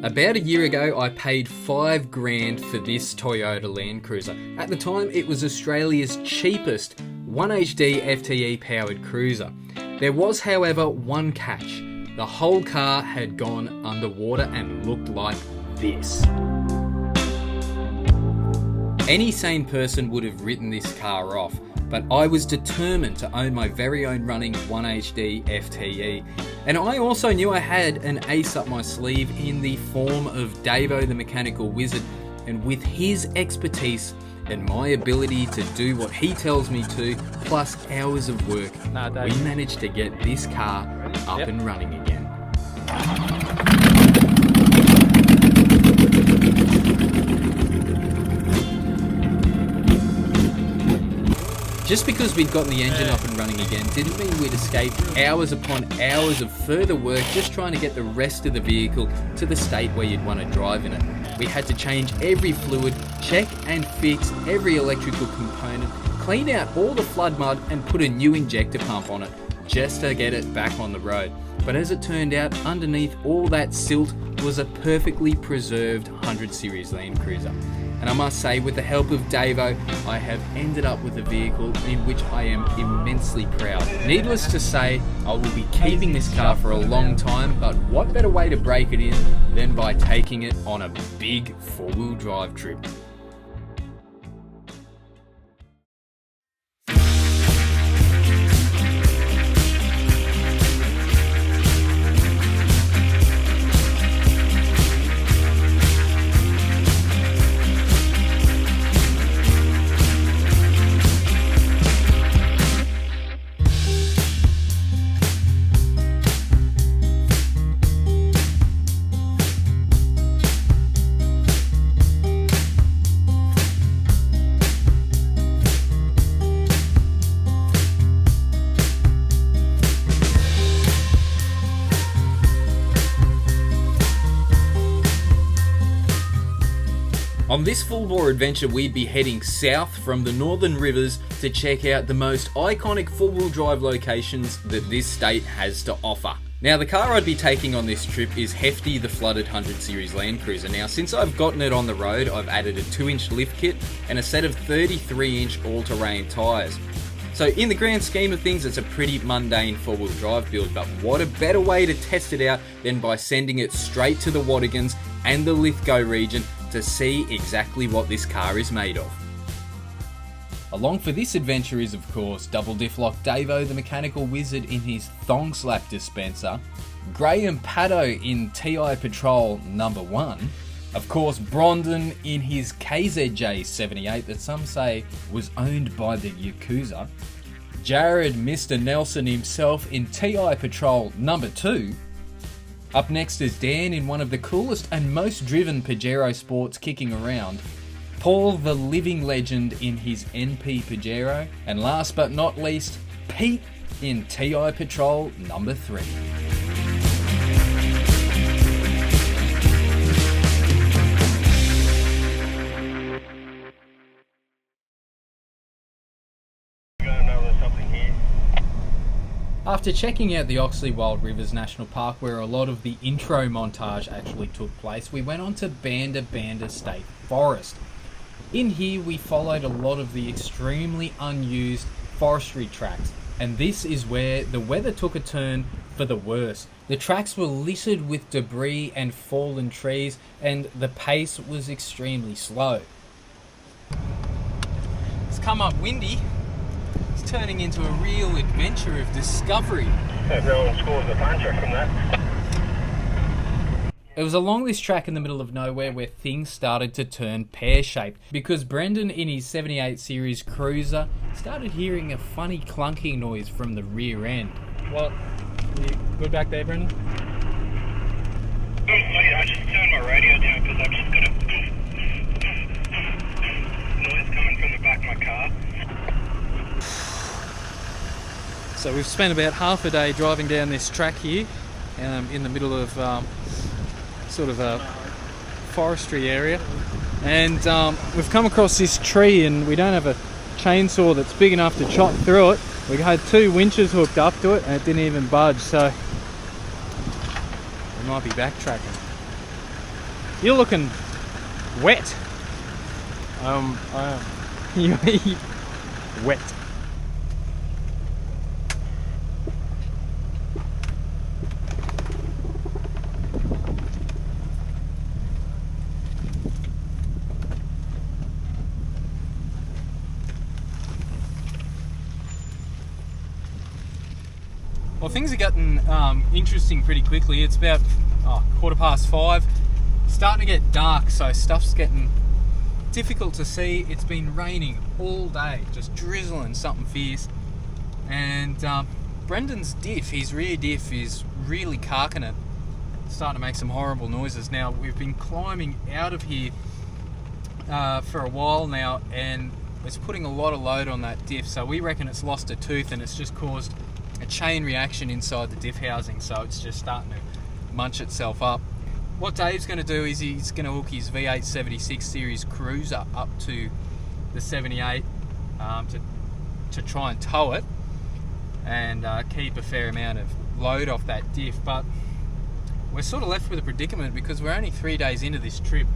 About a year ago, I paid $5,000 for this Toyota Land Cruiser. At the time, it was Australia's cheapest 1HD FTE powered cruiser. There was, however, one catch. The whole car had gone underwater and looked like this. Any sane person would have written this car off, but I was determined to own my very own running 1HD FTE. And I also knew I had an ace up my sleeve in the form of Davo the Mechanical Wizard, and with his expertise and my ability to do what he tells me to, plus hours of work, we managed to get this car up and running again. Just because we'd gotten the engine up and running again didn't mean we'd escape hours upon hours of further work just trying to get the rest of the vehicle to the state where you'd want to drive in it. We had to change every fluid, check and fix every electrical component, clean out all the flood mud and put a new injector pump on it just to get it back on the road. But as it turned out, underneath all that silt was a perfectly preserved 100 Series Land Cruiser. And I must say, with the help of Davo, I have ended up with a vehicle in which I am immensely proud. Needless to say, I will be keeping this car for a long time, but what better way to break it in than by taking it on a big four-wheel drive trip. On this full-bore adventure, we'd be heading south from the Northern Rivers to check out the most iconic four-wheel drive locations that this state has to offer. Now, the car I'd be taking on this trip is Hefty, the flooded 100 Series Land Cruiser. Now, since I've gotten it on the road, I've added a 2-inch lift kit and a set of 33-inch all-terrain tyres. So in the grand scheme of things, it's a pretty mundane four-wheel drive build, but what a better way to test it out than by sending it straight to the Watagans and the Lithgow region to see exactly what this car is made of. Along for this adventure is, of course, Double Diff Lock Davo the Mechanical Wizard in his Thong Slap dispenser, Graham Paddo in TI Patrol number 1, of course Brondon in his KZJ 78 that some say was owned by the Yakuza, Jared Mr. Nelson himself in TI Patrol number 2. Up next is Dan in one of the coolest and most driven Pajero sports kicking around, Paul the Living Legend in his NP Pajero, and last but not least, Pete in TI Patrol number 3. After checking out the Oxley Wild Rivers National Park, where a lot of the intro montage actually took place, we went on to Banda Banda State Forest. In here we followed a lot of the extremely unused forestry tracks, and this is where the weather took a turn for the worse. The tracks were littered with debris and fallen trees, and the pace was extremely slow. It's come up windy. It's turning into a real adventure of discovery. Hope no one scores a puncher from that. It was along this track in the middle of nowhere where things started to turn pear-shaped, because Brendan in his 78 Series Cruiser started hearing a funny clunking noise from the rear end. What? You good back there, Brendan? I just turned my radio down because I've just got a noise coming from the back of my car. So we've spent about half a day driving down this track here in the middle of sort of a forestry area, and we've come across this tree, and we don't have a chainsaw that's big enough to chop through it. We had 2 winches hooked up to it and it didn't even budge, so we might be backtracking. You're looking wet. I am. You wet. Well, things are getting interesting pretty quickly. It's about 5:15. Starting to get dark, so stuff's getting difficult to see. It's been raining all day, just drizzling something fierce. And Brendan's diff, his rear diff, is really carking it. It's starting to make some horrible noises. Now, we've been climbing out of here for a while now, and it's putting a lot of load on that diff, so we reckon it's lost a tooth and it's just caused a chain reaction inside the diff housing, so it's just starting to munch itself up. What Dave's going to do is he's going to hook his V8 76 series cruiser up to the 78 to try and tow it and keep a fair amount of load off that diff. But we're sort of left with a predicament because we're only 3 days into this trip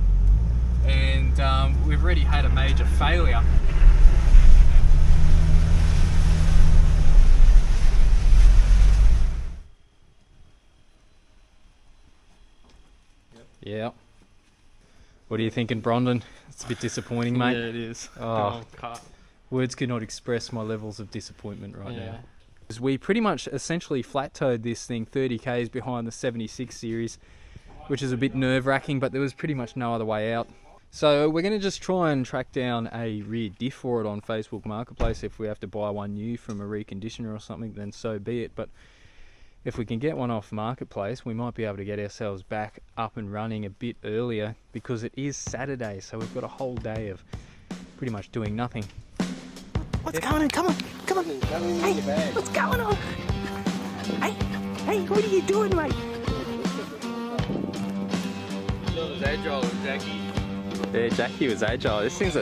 and we've already had a major failure. Yeah. What are you thinking, Brondon? It's a bit disappointing, mate. Yeah, it is. Oh, words could not express my levels of disappointment right now. We pretty much essentially flat-towed this thing 30 k's behind the 76 series, which is a bit nerve-wracking, but there was pretty much no other way out. So we're going to just try and track down a rear diff for it on Facebook Marketplace. If we have to buy one new from a reconditioner or something, then so be it. But if we can get one off Marketplace, we might be able to get ourselves back up and running a bit earlier because it is Saturday, so we've got a whole day of pretty much doing nothing. What's going on? Come on. Hey, what's going on? Hey, what are you doing, mate? Yeah, Jackie was agile. This thing's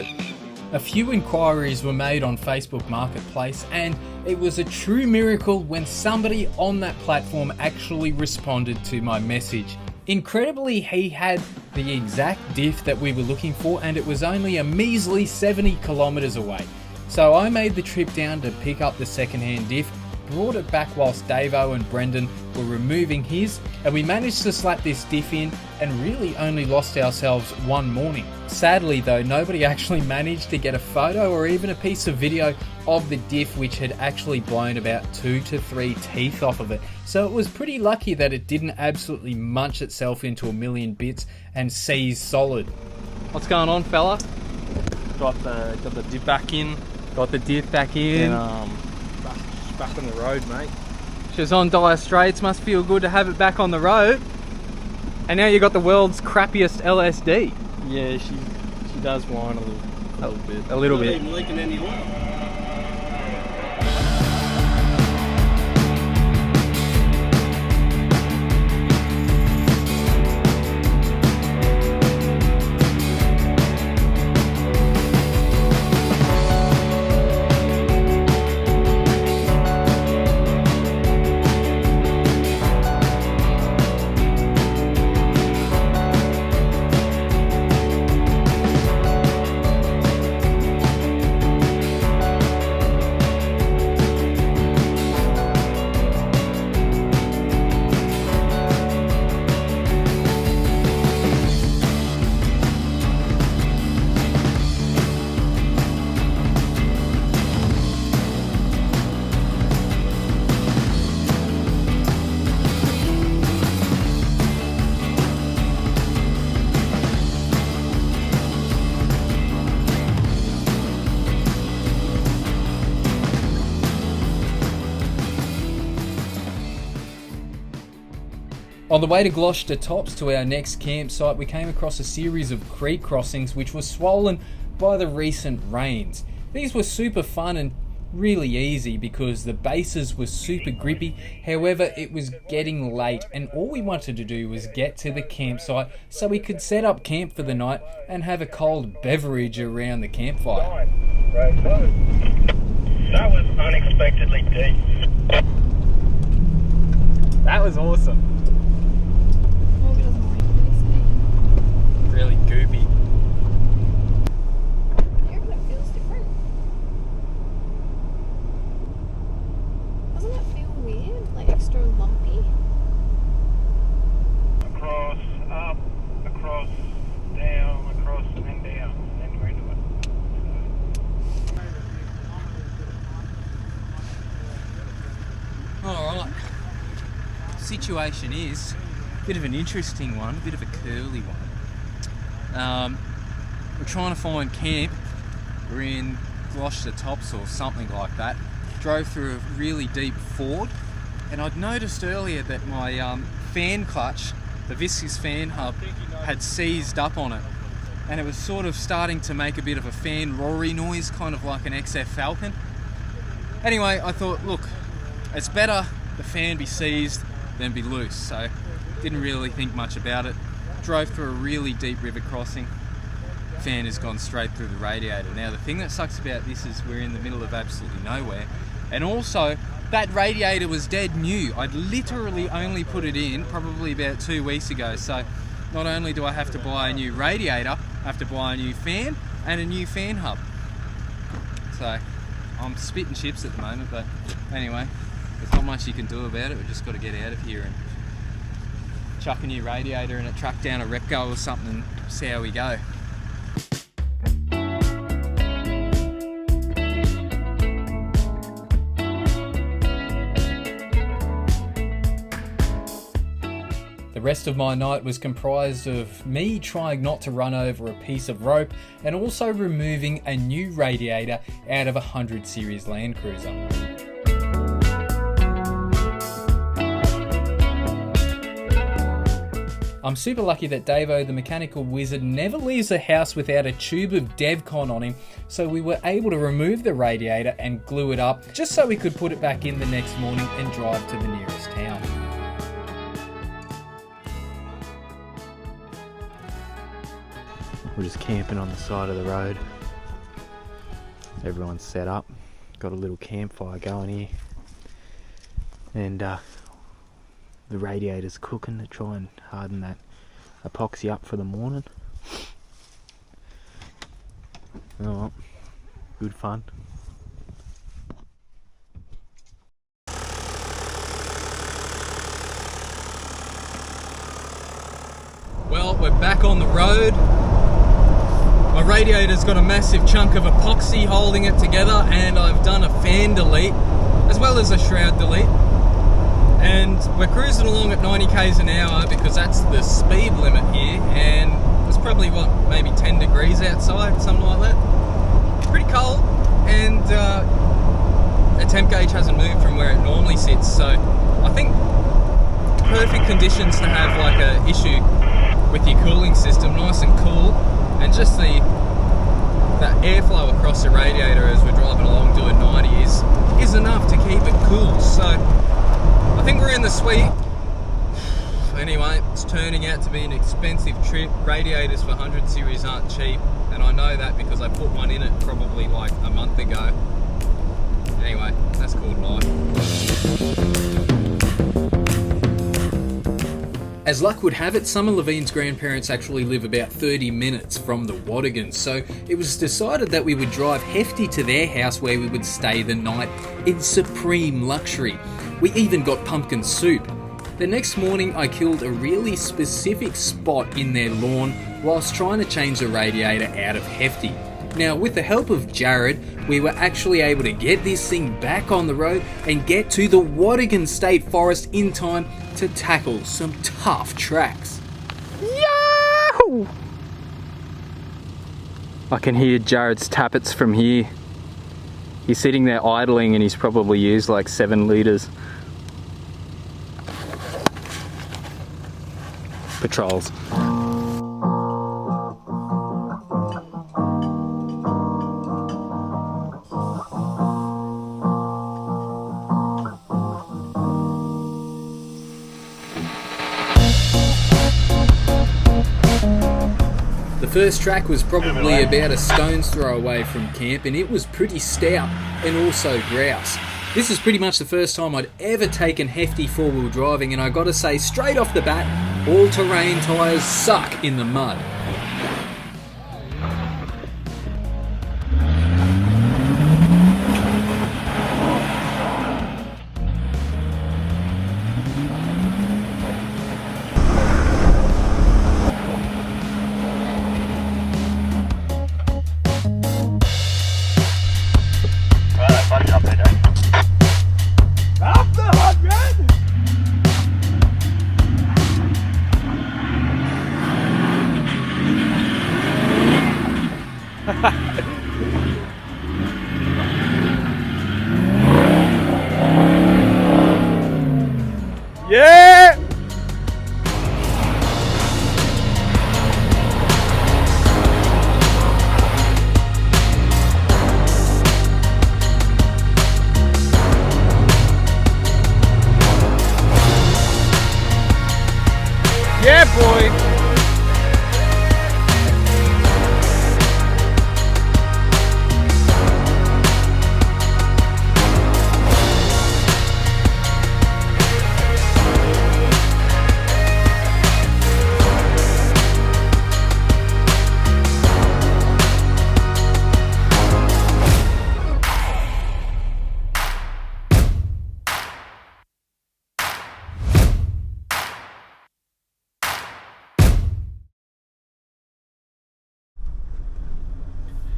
A few inquiries were made on Facebook Marketplace, and it was a true miracle when somebody on that platform actually responded to my message. Incredibly, he had the exact diff that we were looking for, and it was only a measly 70 kilometers away. So I made the trip down to pick up the second-hand diff, brought it back whilst Davo and Brendan were removing his, and we managed to slap this diff in and really only lost ourselves one morning. Sadly though, nobody actually managed to get a photo or even a piece of video of the diff, which had actually blown about 2 to 3 teeth off of it. So it was pretty lucky that it didn't absolutely munch itself into a million bits and seize solid. What's going on, fella? Got the dip back in. Got the diff back in. And back on the road, mate. She was on dire straits. Must feel good to have it back on the road. And now you got the world's crappiest LSD. Yeah, she does whine a little bit. A little bit. Not even leaking any oil. On the way to Gloucester Tops to our next campsite, we came across a series of creek crossings which were swollen by the recent rains. These were super fun and really easy because the bases were super grippy. However, it was getting late and all we wanted to do was get to the campsite so we could set up camp for the night and have a cold beverage around the campfire. Right, that was unexpectedly deep. That was awesome. situation is a bit of an interesting one, a bit of a curly one. We're trying to find camp. We're in Gloucester Tops or something like that. Drove through a really deep ford, and I'd noticed earlier that my fan clutch, the viscous fan hub, had seized up on it, and it was sort of starting to make a bit of a fan roary noise, kind of like an XF Falcon. Anyway, I thought, look, it's better the fan be seized than be loose, so didn't really think much about it. Drove through a really deep river crossing. Fan has gone straight through the radiator. Now the thing that sucks about this is we're in the middle of absolutely nowhere, and also that radiator was dead new. I'd literally only put it in probably about 2 weeks ago, so not only do I have to buy a new radiator, I have to buy a new fan and a new fan hub. So I'm spitting chips at the moment, but anyway, there's not much you can do about it. We've just got to get out of here and chuck a new radiator in a truck down a Repco or something and see how we go. The rest of my night was comprised of me trying not to run over a piece of rope and also removing a new radiator out of a 100 series Land Cruiser. I'm super lucky that Davo, the mechanical wizard, never leaves the house without a tube of DevCon on him, so we were able to remove the radiator and glue it up just so we could put it back in the next morning and drive to the nearest town. We're just camping on the side of the road. Everyone's set up. Got a little campfire going here. And the radiator's cooking to try and harden that epoxy up for the morning. Oh well, good fun. Well, we're back on the road. My radiator's got a massive chunk of epoxy holding it together, and I've done a fan delete as well as a shroud delete, and we're cruising along at 90 k's an hour because that's the speed limit here, and it's probably what, maybe 10 degrees outside, something like that. Pretty cold, and the temp gauge hasn't moved from where it normally sits, so I think perfect conditions to have like a issue with your cooling system, nice and cool, and just the airflow across the radiator as we're driving along doing 90 is enough to keep it cool. So I think we're in the sweet. Anyway, it's turning out to be an expensive trip. Radiators for 100 series aren't cheap, and I know that because I put one in it probably like a month ago. Anyway, that's called life. As luck would have it, some of Levine's grandparents actually live about 30 minutes from the Watagans, so it was decided that we would drive Hefty to their house where we would stay the night in supreme luxury. We even got pumpkin soup. The next morning I killed a really specific spot in their lawn whilst trying to change the radiator out of Hefty. Now, with the help of Jared, we were actually able to get this thing back on the road and get to the Watagans State Forest in time to tackle some tough tracks. Yahoo! I can hear Jared's tappets from here. He's sitting there idling and he's probably used like 7 litres. Patrols. The first track was probably about a stone's throw away from camp, and it was pretty stout and also grouse. This is pretty much the first time I'd ever taken Hefty four-wheel driving, and I gotta say straight off the bat, all-terrain tyres suck in the mud.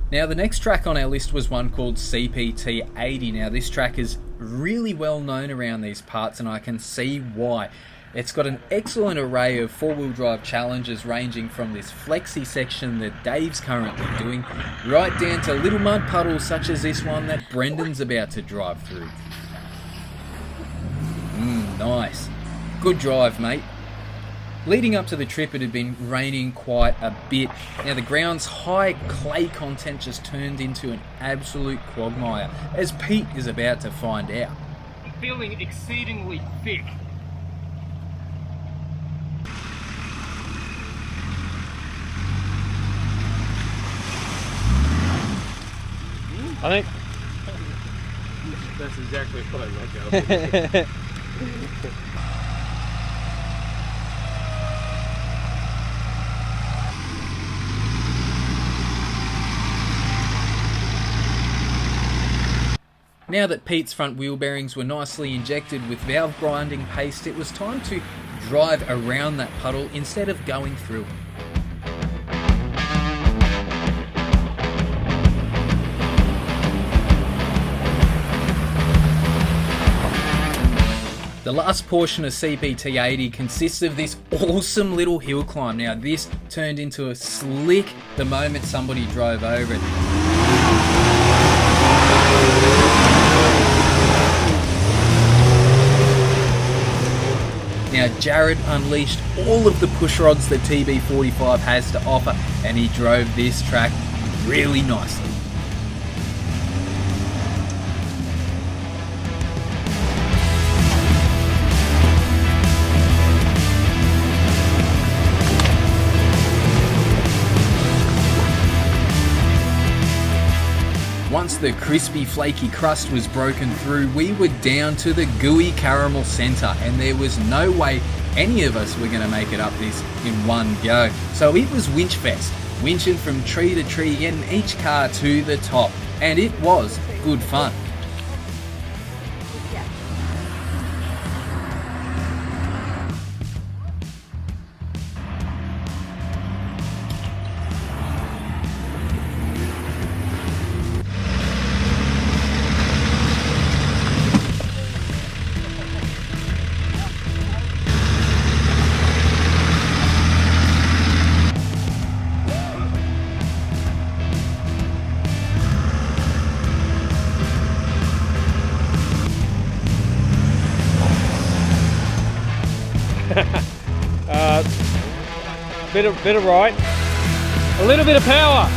Now the next track on our list was one called CPT 80. Now this track is really well known around these parts and I can see why. It's got an excellent array of four-wheel drive challenges ranging from this flexi section that Dave's currently doing, right down to little mud puddles such as this one that Brendan's about to drive through. Nice. Good drive, mate. Leading up to the trip, it had been raining quite a bit. Now the ground's high clay content just turned into an absolute quagmire, as Pete is about to find out. I'm feeling exceedingly thick. I think that's exactly what I like. Now that Pete's front wheel bearings were nicely injected with valve grinding paste, it was time to drive around that puddle instead of going through it. The last portion of CPT 80 consists of this awesome little hill climb. Now this turned into a slick the moment somebody drove over it. Now Jared unleashed all of the push rods that TB45 has to offer and he drove this track really nicely. Once the crispy flaky crust was broken through, we were down to the gooey caramel centre and there was no way any of us were going to make it up this in one go. So it was winchfest, winching from tree to tree, getting each car to the top, and it was good fun. Bit of right, a little bit of power.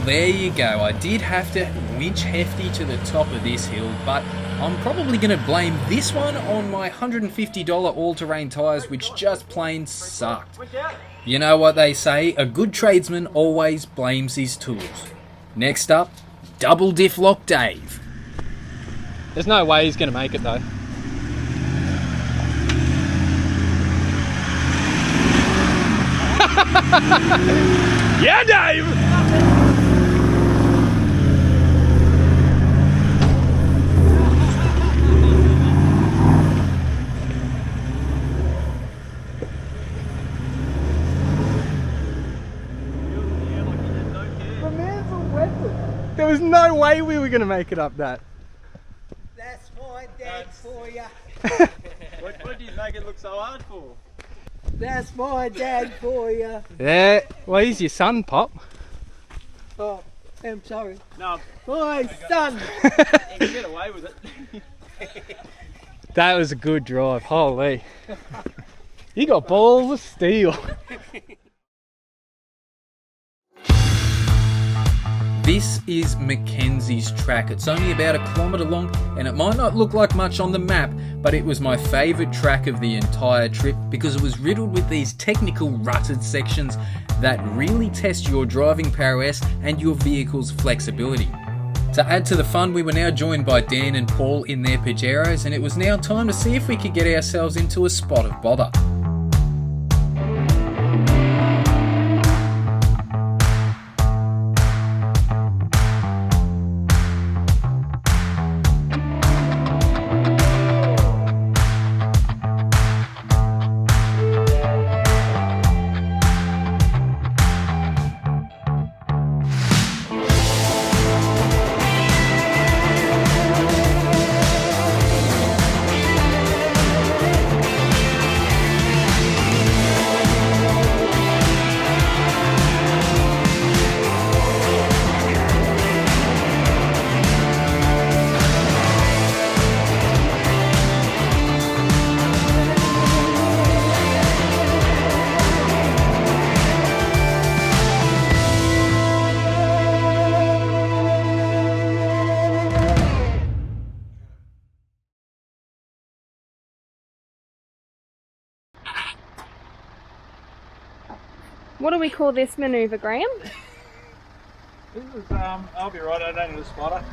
There you go. I did have to winch hefty to the top of this hill, but I'm probably going to blame this one on my $150 all-terrain tyres, which just plain sucked. You know what they say, a good tradesman always blames his tools. Next up, double diff lock Dave. There's no way he's going to make it though. Yeah, Dave! There was no way we were going to make it up that. That's my dad for you. What do you make it look so hard for? That's my dad for you. Yeah, well he's your son, Pop. Oh, I'm sorry. No, My son. you can get away with it. That was a good drive, holy. You got balls of steel. This is Mackenzie's track. It's only about 1 kilometre long and it might not look like much on the map, but it was my favourite track of the entire trip because it was riddled with these technical rutted sections that really test your driving prowess and your vehicle's flexibility. To add to the fun, we were now joined by Dan and Paul in their Pajeros, and it was now time to see if we could get ourselves into a spot of bother. What do we call this manoeuvre, Graham? This is, I'll be right, I don't need a spotter.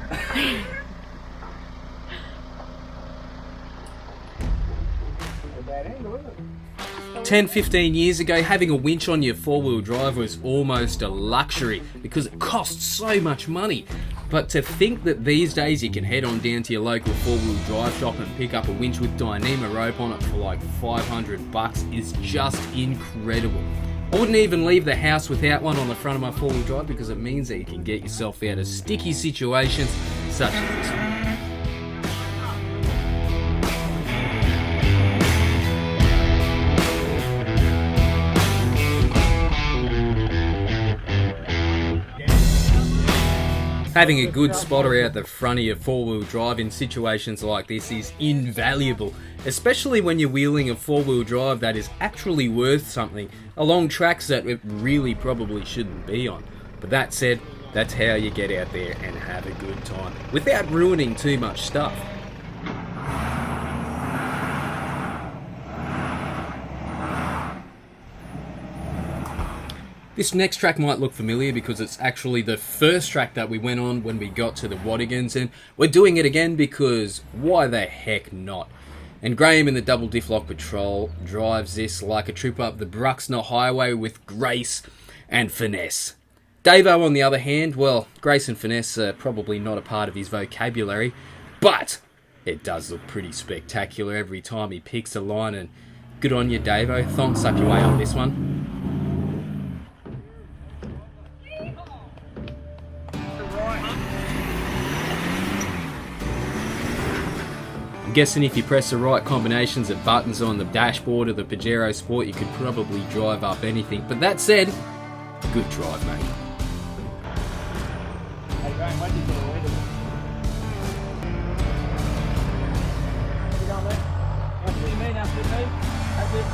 10-15 years ago, having a winch on your four-wheel drive was almost a luxury because it cost so much money. But to think that these days you can head on down to your local four-wheel drive shop and pick up a winch with Dyneema rope on it for like $500 is just incredible. I wouldn't even leave the house without one on the front of my four-wheel drive because it means that you can get yourself out of sticky situations such as this one. Having a good spotter out the front of your four-wheel drive in situations like this is invaluable, especially when you're wheeling a four-wheel drive that is actually worth something along tracks that it really probably shouldn't be on. But that said, that's how you get out there and have a good time without ruining too much stuff. This next track might look familiar because it's actually the first track that we went on when we got to the Watagans, and we're doing it again because why the heck not? And Graham in the Double Diff Lock Patrol drives this like a trip up the Bruxner Highway with grace and finesse. Davo, on the other hand, well, grace and finesse are probably not a part of his vocabulary, but it does look pretty spectacular every time he picks a line, and good on you, Davo. Thonks up your way on this one. I'm guessing if you press the right combinations of buttons on the dashboard of the Pajero Sport, you could probably drive up anything. But that said, good drive, mate. Hey, Graham, when did you get a lead? Keep going, mate. After me, after me. That's it.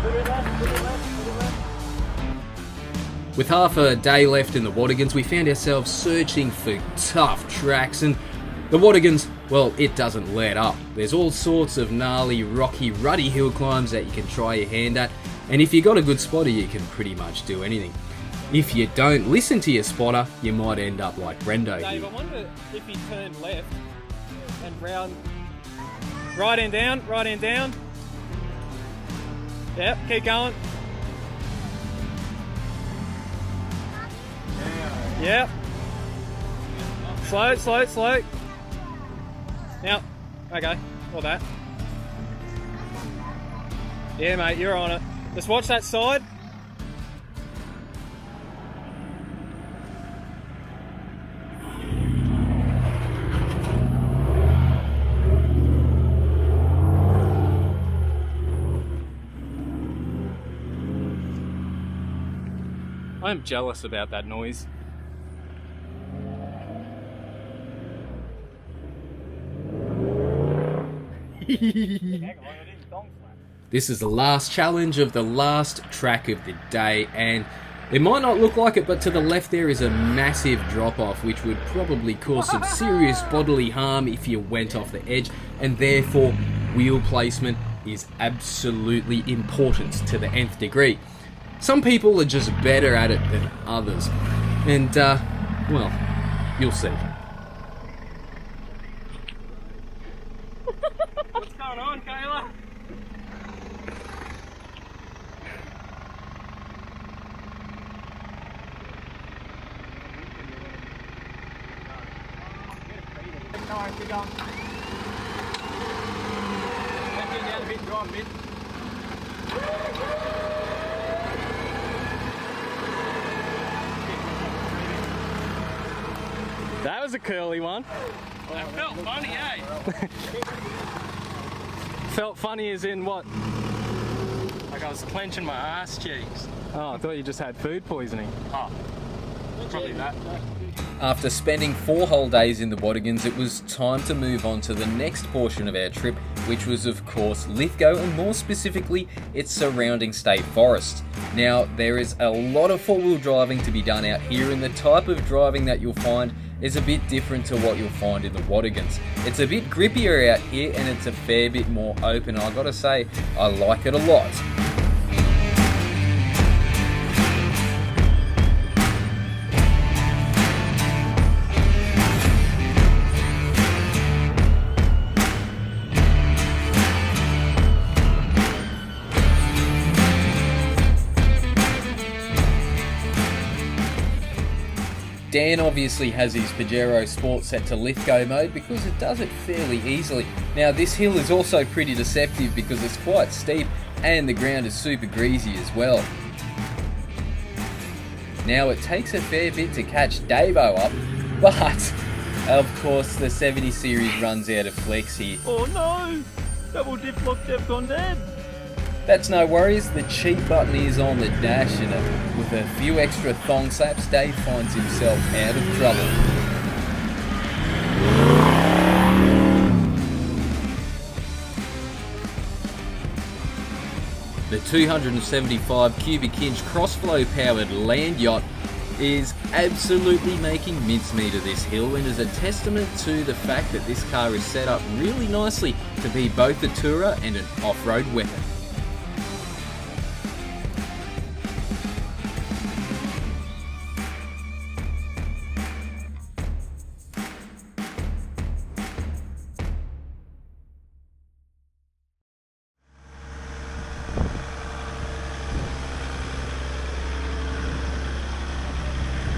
Put it left, put it left, put it left. With half a day left in the Watagans, we found ourselves searching for tough tracks, and the Watagans, well, it doesn't let up. There's all sorts of gnarly, rocky, ruddy hill climbs that you can try your hand at, and if you got a good spotter, you can pretty much do anything. If you don't listen to your spotter, you might end up like Brendo Dave, here. I wonder if he turned left and round. Right and down, right and down. Yep, keep going. Yep. Slow, slow, slow. Now, okay, all that. Yeah, mate, you're on it. Just watch that side. I'm jealous about that noise. This is the last challenge of the last track of the day, and it might not look like it, but to the left there is a massive drop-off which would probably cause some serious bodily harm if you went off the edge, and therefore wheel placement is absolutely important to the nth degree. Some people are just better at it than others, and well, you'll see. What's going on, Kayla? No, keep going. Let's get down a bit, drive a bit. That was a curly one. That felt funny, eh? Felt funny as in what? Like I was clenching my ass cheeks. Oh, I thought you just had food poisoning. Oh, probably that. After spending 4 whole days in the Watagans, it was time to move on to the next portion of our trip, which was of course Lithgow, and more specifically its surrounding state forest. Now, there is a lot of 4-wheel driving to be done out here, and the type of driving that you'll find is a bit different to what you'll find in the Watagans. It's a bit grippier out here, and it's a fair bit more open. I gotta say, I like it a lot. Dan obviously has his Pajero Sport set to Lithgow mode because it does it fairly easily. Now this hill is also pretty deceptive because it's quite steep and the ground is super greasy as well. Now it takes a fair bit to catch Davo up, but of course the 70 series runs out of flex here. Oh no! Double dip lock depth gone dead. That's no worries, the cheat button is on the dash, and with a few extra thong slaps, Dave finds himself out of trouble. The 275 cubic inch crossflow powered land yacht is absolutely making mincemeat of this hill, and is a testament to the fact that this car is set up really nicely to be both a tourer and an off-road weapon.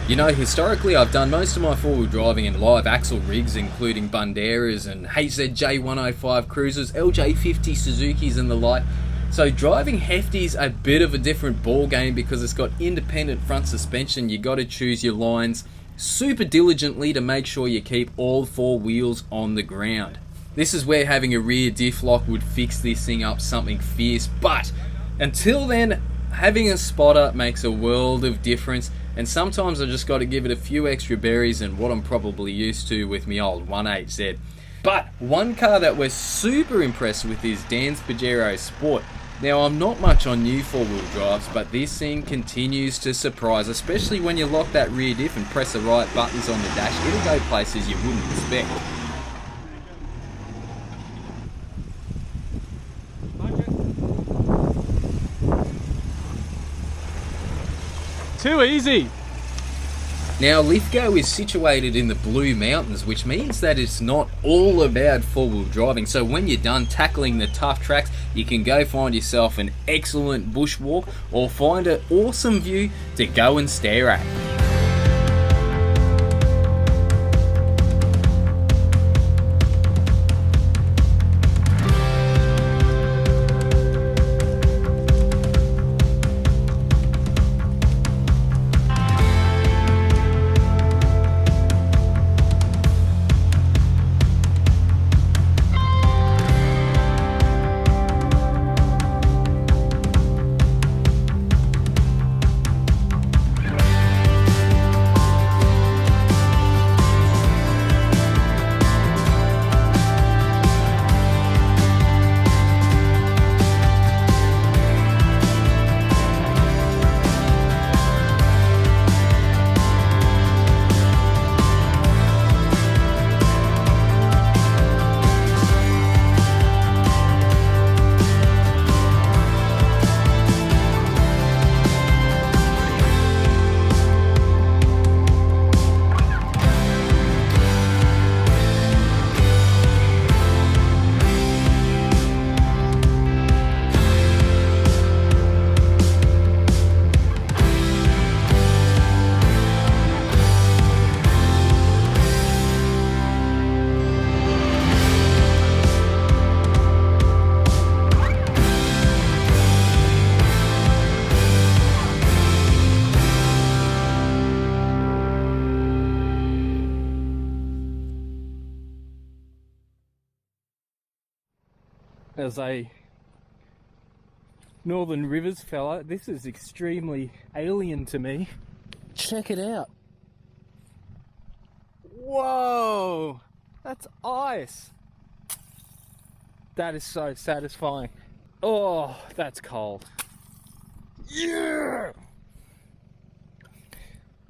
You know, historically I've done most of my 4-wheel driving in live axle rigs, including Banderas and HZJ105 Cruisers, LJ50 Suzukis and the like. So driving Hefty's a bit of a different ball game because it's got independent front suspension. You got to choose your lines super diligently to make sure you keep all 4 wheels on the ground. This is where having a rear diff lock would fix this thing up something fierce, but until then, having a spotter makes a world of difference, and sometimes I just got to give it a few extra berries than what I'm probably used to with my old 1.8Z. But one car that we're super impressed with is Dan's Pajero Sport. Now, I'm not much on new 4-wheel drives, but this thing continues to surprise, especially when you lock that rear diff and press the right buttons on the dash. It'll go places you wouldn't expect. Too easy. Now, Lithgow is situated in the Blue Mountains, which means that it's not all about 4-wheel driving. So when you're done tackling the tough tracks, you can go find yourself an excellent bushwalk or find an awesome view to go and stare at. as a Northern Rivers fella, this is extremely alien to me. Check it out. Whoa! That's ice! That is so satisfying. Oh, that's cold. Yeah!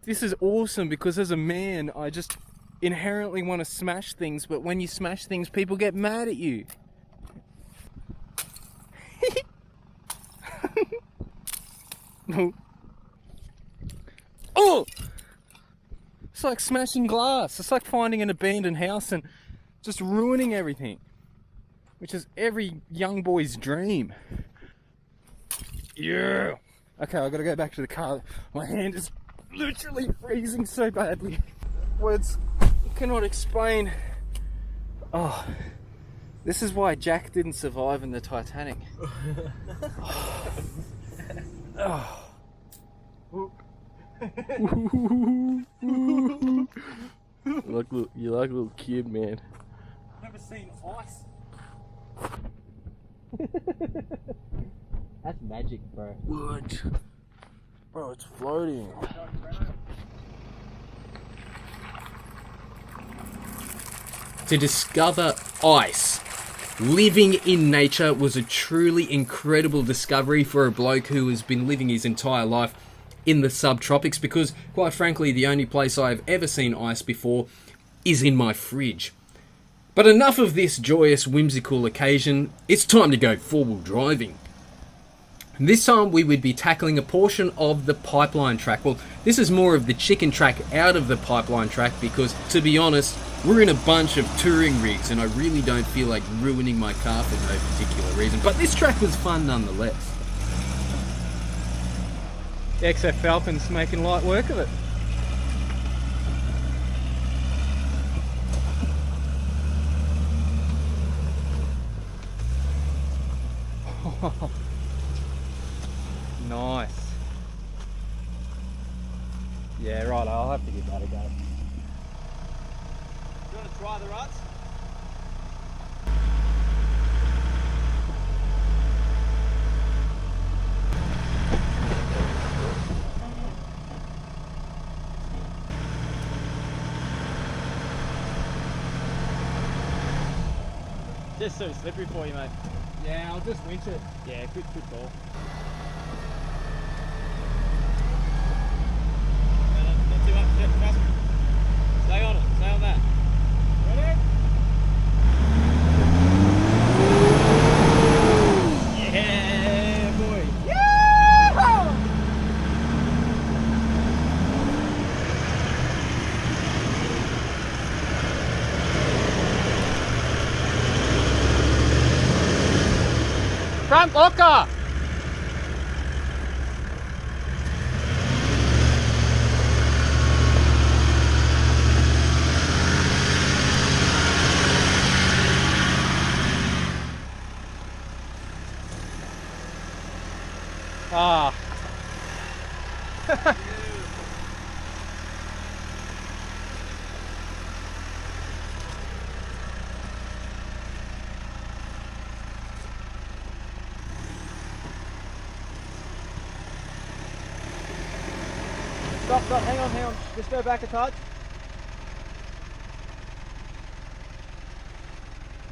This is awesome because as a man, I just inherently want to smash things, but when you smash things, people get mad at you. Oh! It's like smashing glass. It's like finding an abandoned house and just ruining everything, which is every young boy's dream. Yeah. Okay, I gotta go back to the car. My hand is literally freezing so badly. Words cannot explain. Oh, this is why Jack didn't survive in the Titanic. Oh. You like a little kid, man. Never seen ice. That's magic, bro. What? Bro, it's floating. To discover ice living in nature was a truly incredible discovery for a bloke who has been living his entire life in the subtropics, because quite frankly the only place I've ever seen ice before is in my fridge. But enough of this joyous, whimsical occasion. It's time to go 4-wheel driving. This time we would be tackling a portion of the pipeline track. Well, this is more of the chicken track out of the pipeline track because, to be honest, we're in a bunch of touring rigs and I really don't feel like ruining my car for no particular reason. But this track was fun nonetheless. The XF Falcon's making light work of it. Nice. Yeah, right, I'll have to give that a go. You want to try the ruts? Just so slippery for you, mate. Yeah, I'll just winch it. Yeah, good call. Not too much, trust me. Stay on it, stay on that. Ready? Yeah, boy. Front locker! Ah. Stop, hang on. Just go back a touch.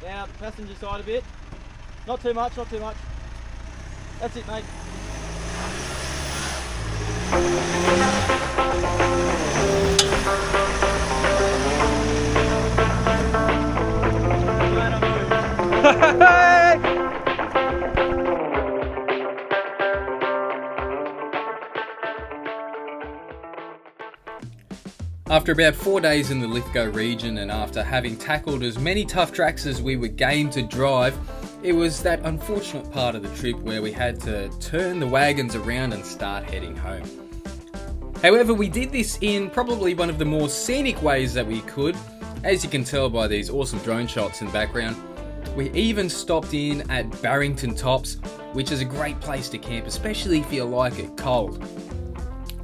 Down, passenger side a bit. Not too much. That's it, mate. After about 4 days in the Lithgow region and after having tackled as many tough tracks as we were game to drive, it was that unfortunate part of the trip where we had to turn the wagons around and start heading home. However, we did this in probably one of the more scenic ways that we could, as you can tell by these awesome drone shots in the background. We even stopped in at Barrington Tops, which is a great place to camp, especially if you like it cold.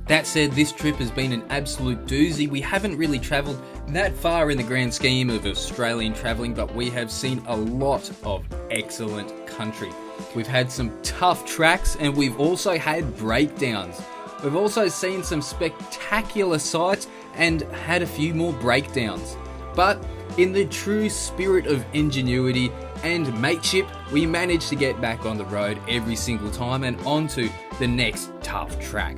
That said, this trip has been an absolute doozy. We haven't really travelled that far in the grand scheme of Australian travelling, but we have seen a lot of excellent country. We've had some tough tracks and we've also had breakdowns. We've also seen some spectacular sights and had a few more breakdowns. But in the true spirit of ingenuity and mateship, we managed to get back on the road every single time and onto the next tough track.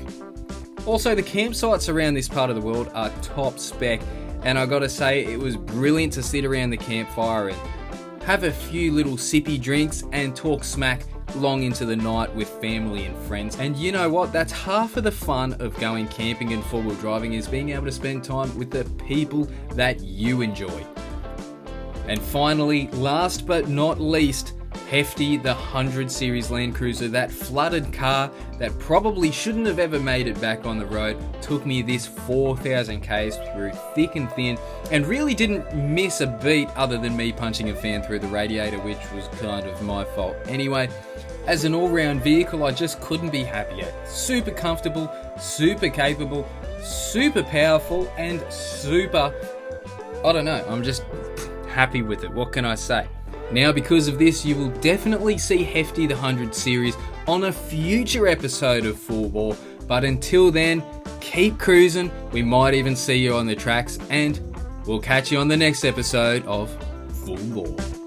Also, the campsites around this part of the world are top spec, and I gotta say, it was brilliant to sit around the campfire and have a few little sippy drinks and talk smack long into the night with family and friends. And you know what? That's half of the fun of going camping and four-wheel driving, is being able to spend time with the people that you enjoy. And finally, last but not least, Hefty, the 100 Series Land Cruiser, that flooded car that probably shouldn't have ever made it back on the road, took me this 4,000 k's through thick and thin, and really didn't miss a beat other than me punching a fan through the radiator, which was kind of my fault. Anyway, as an all-round vehicle, I just couldn't be happier. Super comfortable, super capable, super powerful, and super... I don't know, I'm just happy with it. What can I say? Now, because of this, you will definitely see Hefty the 100 Series on a future episode of Full Bore. But until then, keep cruising. We might even see you on the tracks, and we'll catch you on the next episode of Full Bore.